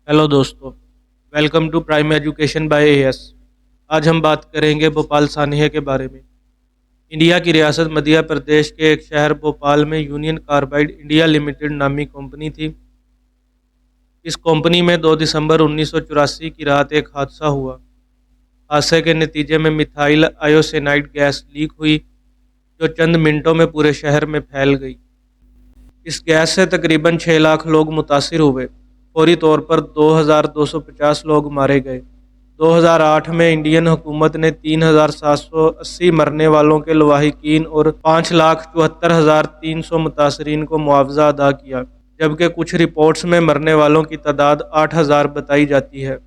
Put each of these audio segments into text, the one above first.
Hello दोस्तों। Welcome to prime education by AS. आज हम बात करेंगे भोपाल सानिया के बारे में। इंडिया की रियासत मध्य प्रदेश के एक शहर भोपाल में यूनियन कार्बाइड इंडिया लिमिटेड नामी कंपनी थी। इस कंपनी में 2 दिसंबर 1984 की रात एक हादसा हुआ। हादसे के नतीजे में मिथाइल आयोसेनाइड गैस लीक हुई, जो चंद मिनटों में पूरे शहर में फैल गई। इस गैस से तकरीबन 6 लाख लोग मुतासिर हुए। फौरी तौर पर 2,250 लोग मारे गए। 2008 में इंडियन हुकूमत ने 3,780 मरने वालों के लवाहिकीन और 5,74,300 मुतासरीन को मुआवजा अदा किया, जबकि कुछ रिपोर्ट्स में मरने वालों की तादाद 8,000 बताई जाती है।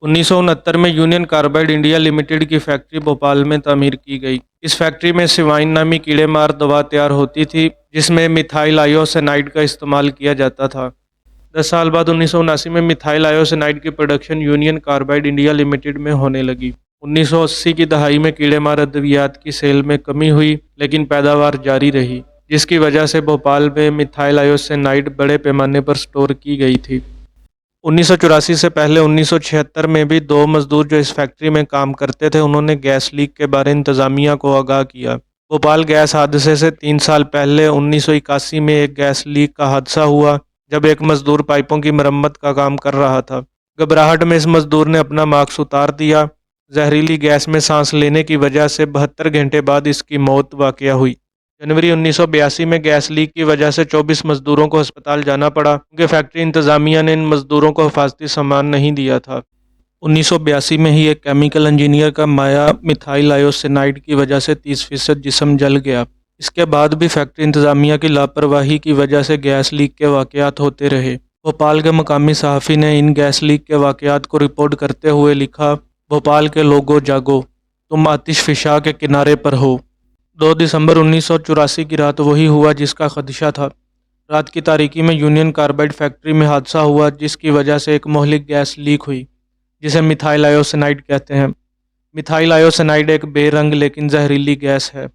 1969 में यूनियन कार्बाइड इंडिया लिमिटेड की फैक्ट्री भोपाल में तामीर की गई। इस फैक्ट्री में सिवाइन नामी कीड़े मार दवा तैयार होती थी, जिसमें मिथाइल आयोसेनाइड का इस्तेमाल किया जाता था। 10 साल बाद 1979 में मिथाइल आयोसेनाइड की production union carbide India limited में होने लगी। 1980 की दहाई में कीड़े मार अद्वियात की सेल में कमी हुई, लेकिन पैदावार जारी रही, जिसकी वजह से भोपाल में मिथाइल आयोसेनाइड बड़े पैमाने पर स्टोर की गई थी। 1984 से पहले 1976 में भी 2 मजदूर जो इस फैक्ट्री में काम करते थे, उन्होंने गैस लीक के बारे इंतजामिया को आगाह किया। भोपाल गैस हादसे से 3 साल पहले 1981 में एक गैस लीक का हादसा हुआ, जब एक मजदूर पाइपों की मरम्मत का काम कर रहा था। घबराहट में इस मजदूर ने अपना मास्क उतार दिया। जहरीली गैस में सांस लेने की वजह से 72 घंटे बाद इसकी मौत वाक़या हुई। जनवरी 1982 में गैस लीक की वजह से 24 मजदूरों को अस्पताल जाना पड़ा, क्योंकि फैक्ट्री इंतजामिया ने इन मजदूरों को हिफाजती सामान नहीं दिया था। 1982 में ही एक केमिकल इंजीनियर का माया मिथाइल आयोसेनाइड की वजह से 30% जिस्म जल गया। इसके बाद भी फैक्ट्री इंतजामिया की लापरवाही की वजह से गैस लीक के वाक़यात होते रहे। भोपाल के मकामी सहाफ़ी ने इन गैस लीक के वाक़यात को रिपोर्ट करते हुए लिखा, भोपाल के लोगों जागो, तुम आतिशफ़िशा के किनारे पर हो। 2 दिसंबर 1984 की रात वही हुआ जिसका खदशा था। रात की तारीकी में यूनियन कार्बाइड फैक्ट्री में हादसा हुआ, जिसकी वजह से एक मोहलिक गैस लीक हुई, जिसे मिथाइल आयोसेनाइड कहते हैं। मिथाइल आयोसेनाइड एक बेरंग लेकिन जहरीली गैस है।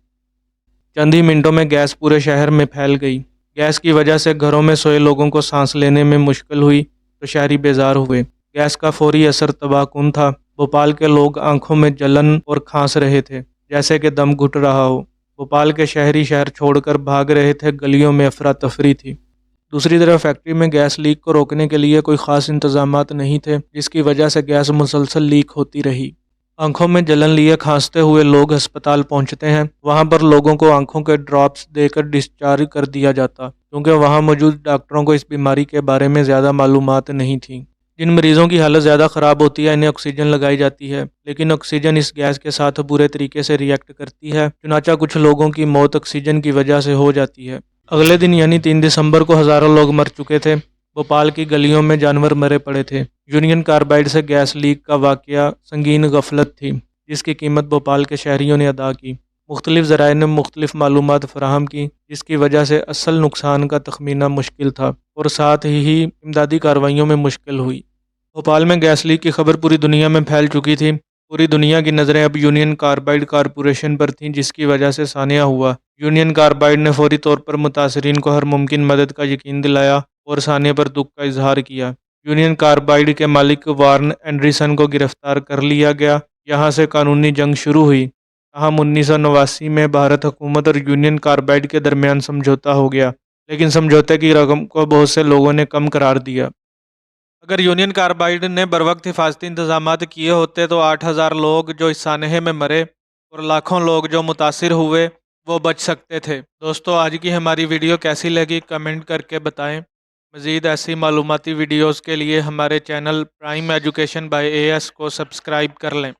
चंद ही मिनटों में गैस पूरे शहर में फैल गई। गैस की वजह से घरों में सोए लोगों को सांस लेने में मुश्किल हुई, तो शहरी बेजार हुए। गैस का फौरी असर तबाहकुन था। भोपाल के लोग आंखों में जलन और खांस रहे थे, जैसे कि दम घुट रहा हो। भोपाल के शहरी शहर छोड़कर भाग रहे थे, गलियों में अफरा तफरी थी। दूसरी तरफ फैक्ट्री में गैस लीक को रोकने के लिए कोई ख़ास इंतजामात नहीं थे, जिसकी वजह से गैस मुसलसल लीक होती रही। आंखों में जलन लिए खांसते हुए लोग अस्पताल पहुंचते हैं। वहां पर लोगों को आंखों के ड्रॉप्स देकर डिस्चार्ज कर दिया जाता, क्योंकि वहां मौजूद डॉक्टरों को इस बीमारी के बारे में ज़्यादा मालूमात नहीं थी। जिन मरीजों की हालत ज़्यादा ख़राब होती है, इन्हें ऑक्सीजन लगाई जाती है, लेकिन ऑक्सीजन इस गैस के साथ बुरे तरीके से रिएक्ट करती है। चुनाचा कुछ लोगों की मौत ऑक्सीजन की वजह से हो जाती है। अगले दिन यानी 3 दिसंबर को हज़ारों लोग मर चुके थे। भोपाल की गलियों में जानवर मरे पड़े थे। यूनियन कार्बाइड से गैस लीक का वाक़या संगीन गफलत थी, जिसकी कीमत भोपाल के शहरियों ने अदा की। मुख्तलिफ ज़राए ने मुख्तलिफ मालूमात फराहम की, जिसकी वजह से असल नुकसान का तखमीना मुश्किल था, और साथ ही इमदादी कार्रवाइयों में मुश्किल हुई। भोपाल में गैस लीक की खबर पूरी दुनिया में फैल चुकी थी। पूरी दुनिया की नज़रें अब यूनियन कार्बाइड कारपोरेशन पर थीं, जिसकी वजह से सानिया हुआ। यूनियन कार्बाइड ने फौरी तौर पर मुतासरीन को हर मुमकिन मदद का यकीन दिलाया और सानिया पर दुख का इजहार किया। यूनियन कार्बाइड के मालिक वार्न एंडरसन को गिरफ्तार कर लिया गया। यहाँ से कानूनी जंग शुरू हुई। ताहम 1989 में भारत हुकूमत और यूनियन कार्बाइड के दरमियान समझौता हो गया, लेकिन समझौते की रकम को बहुत से लोगों ने कम करार दिया। अगर यूनियन कार्बाइड ने बरवक्त हिफाजती इंतजामात किए होते तो 8,000 लोग जो इस सानहे में मरे और लाखों लोग जो मुतासिर हुए, वो बच सकते थे। दोस्तों, आज की हमारी वीडियो कैसी लगी कमेंट करके बताएं। मज़ीद ऐसी मालूमाती वीडियोज़ के लिए हमारे channel prime education by as को सब्सक्राइब कर लें।